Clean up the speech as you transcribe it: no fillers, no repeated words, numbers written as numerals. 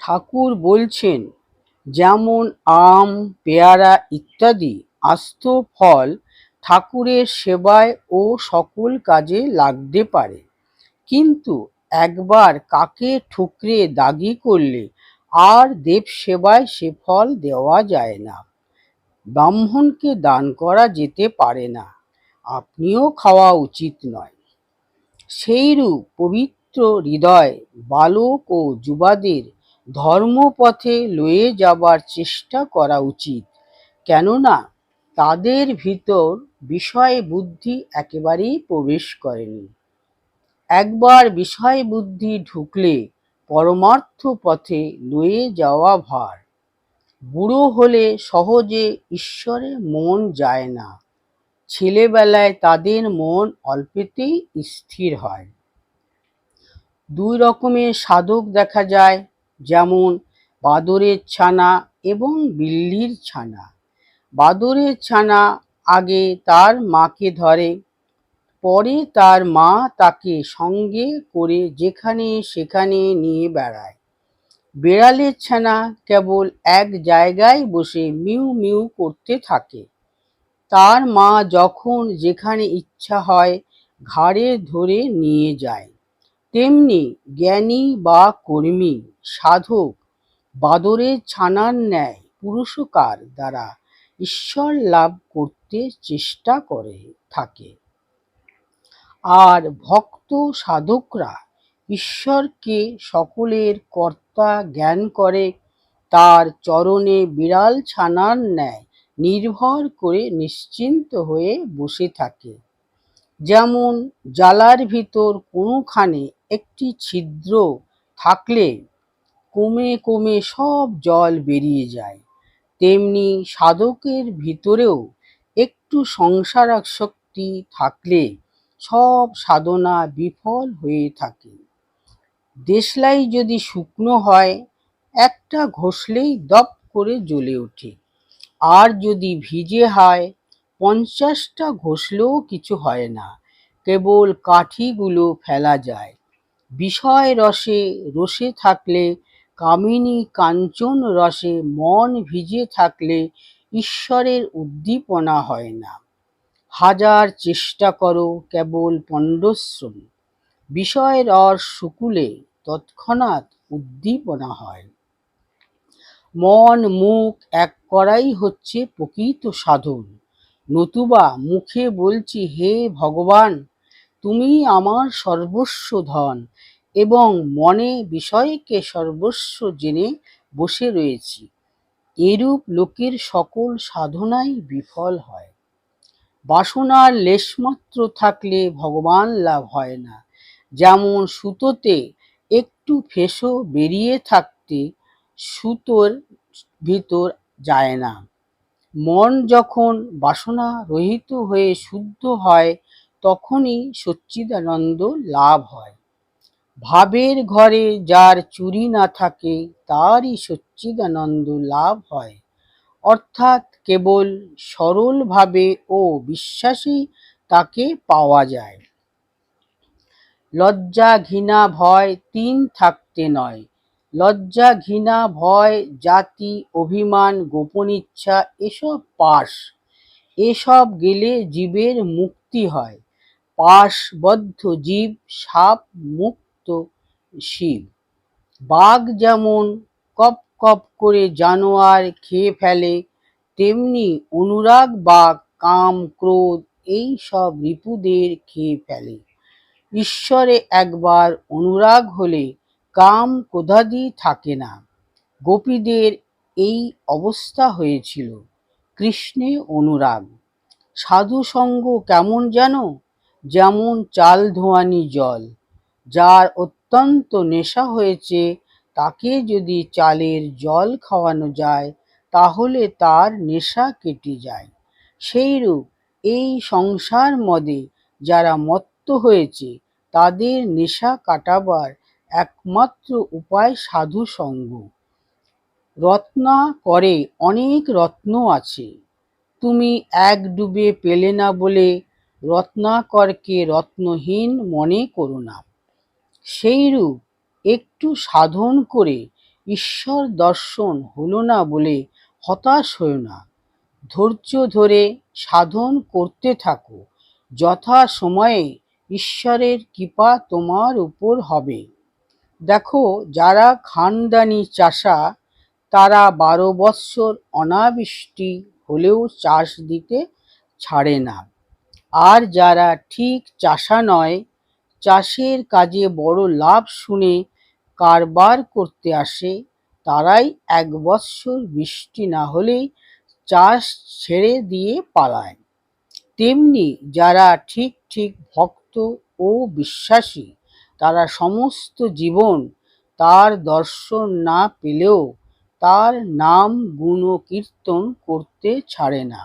ঠাকুর বলছেন, যেমন আম, পেয়ারা ইত্যাদি আস্ত ফল ঠাকুরের সেবায় ও সকল কাজে লাগতে পারে, কিন্তু একবার কাকে ঠুকরে দাগি করলে আর দেব সেবায় সে ফল দেওয়া যায় না। ব্রাহ্মণকে দান করা যেতে পারে না, আপনিও খাওয়া উচিত নয়। সেইরূপ পবিত্র হৃদয় বালক ও যুবাদের ধর্মপথে লয়ে যাবার চেষ্টা করা উচিত, কেননা তাদের ভিতর বিষয় বুদ্ধি একেবারেই প্রবেশ করেনি। একবার বিষয় বুদ্ধি ঢুকলে পরমার্থ পথে লয়ে যাওয়া ভার। বুড়ো হলে সহজে ঈশ্বরে মন যায় না, ছেলেবেলায় তাদের মন অল্পেতেই স্থির হয়। দুই রকমের সাধক দেখা যায়, যেমন বাদরের ছানা এবং বিল্লির ছানা। বাদরের ছানা আগে তার মাকে ধরে, পরে তার মা তাকে সঙ্গে করে যেখানে সেখানে নিয়ে বেড়ায়। বেড়ালের ছানা কেবল এক জায়গায় বসে মিউ মিউ করতে থাকে। তার মা যখন যেখানে ইচ্ছা হয় ঘাড়ে ধরে নিয়ে যায়। তেমনি জ্ঞানী বা কর্মী সাধক বাদরের ছানার ন্যায় পুরুষকার দ্বারা ঈশ্বর লাভ করতে চেষ্টা করে থাকে। আর ভক্ত সাধকরা ঈশ্বরকে সকলের কর্তা জ্ঞান করে তার চরণে বিড়াল ছানার ন্যায় নির্ভর করে নিশ্চিন্ত হয়ে বসে থাকে। যেমন জালার ভিতর কোনোখানে একটি ছিদ্র থাকলে কমে কমে সব জল বেরিয়ে যায়, তেমনি সাধকের ভিতরেও একটু সংসারাসক্তি থাকলে সব সাধনা বিফল হয়ে থাকে। দেশলাই যদি শুকনো হয়, একটা ঘষলেই দপ করে জ্বলে ওঠে, আর যদি ভিজে হয় 50টা ঘষলেও কিছু হয় না, কেবল কাঠিগুলো ফেলা যায়। বিষয় রসে রসে থাকলে কামিনী কাঞ্চন রসে মন ভিজে থাকলে ঈশ্বরের উদ্দীপনা হয় না। হাজার চেষ্টা করো কেবল পণ্ডশ্রম, বিষয় রস শুকুলে তৎক্ষণাৎ উদ্দীপনা হয়। মন মুখ এক করাই হচ্ছে প্রকৃত সাধন, নতুবা মুখে বলছি হে ভগবান তুমি আমার সর্বস্ব ধন, এবং মনে বিষয়কে সর্বস্ব জেনে বসে রয়েছি, এরূপ লোকের সকল সাধনাই বিফল হয়। বাসনার লেশমাত্র থাকলে ভগবান লাভ হয় না। যেমন সুতোতে একটু ফেসো বেরিয়ে থাকতে সুতোর ভিতর যায় না। মন যখন বাসনা রহিত হয়ে শুদ্ধ হয় তখনই সচ্চিদানন্দ লাভ হয়। ভাবের ঘরে যার চুরি না থাকে তারই সচ্চিদানন্দ লাভ হয়, অর্থাৎ কেবল সরল ভাবে ও বিশ্বাসেই তাকে পাওয়া যায়। লজ্জা ঘৃণা ভয় তিন থাকতে নয়। লজ্জা ঘৃণা ভয় জাতি অভিমান গোপন ইচ্ছা এসব পাশ, এসব গেলে জীবের মুক্তি হয়। পাশবদ্ধ জীব সাপ মুক্ত শিব। বাঘ যেমন কপ কপ করে জানোয়ার খেয়ে ফেলে, তেমনি অনুরাগ বাঘ কাম ক্রোধ এই সব রিপুদের খেয়ে ফেলে। ঈশ্বরে একবার অনুরাগ হলে কাম ক্রোধাদি থাকে না। গোপীদের এই অবস্থা হয়েছিল, কৃষ্ণে অনুরাগ। সাধু সঙ্গ কেমন জানো? যেমন চাল ধোয়ানি জল, যার অত্যন্ত নেশা হয়েছে তাকে যদি চালের জল খাওয়ানো যায় তাহলে তার নেশা কেটে যায়। সেইরূপ এই সংসার মদে যারা মত্ত হয়েছে তাদের নেশা কাটাবার একমাত্র উপায় সাধু সঙ্গ। রত্নাকরে অনেক রত্ন আছে, তুমি এক ডুবে পেলে না বলে রত্নাকরকে রত্নহীন মনে করো না। সেইরূপ একটু সাধন করে ঈশ্বর দর্শন হলো না বলে হতাশ হয়ো না, ধৈর্য ধরে সাধন করতে থাকো, যথা সময়ে ঈশ্বরের কৃপা তোমার উপর হবে। দেখো, যারা খানদানি চাষা তারা 12 বৎসর অনাবৃষ্টি হলেও চাষ দিতে ছাড়ে না, আর যারা ঠিক চাষা নয়, চাষের কাজে বড় লাভ শুনে কারবার করতে আসে, তারাই 1 বৎসর বৃষ্টি না হলেই চাষ ছেড়ে দিয়ে পালায়। তেমনি যারা ঠিক ঠিক ভক্ত ও বিশ্বাসী, তারা সমস্ত জীবন তার দর্শন না পেলেও তার নাম গুণ কীর্তন করতে ছাড়ে না।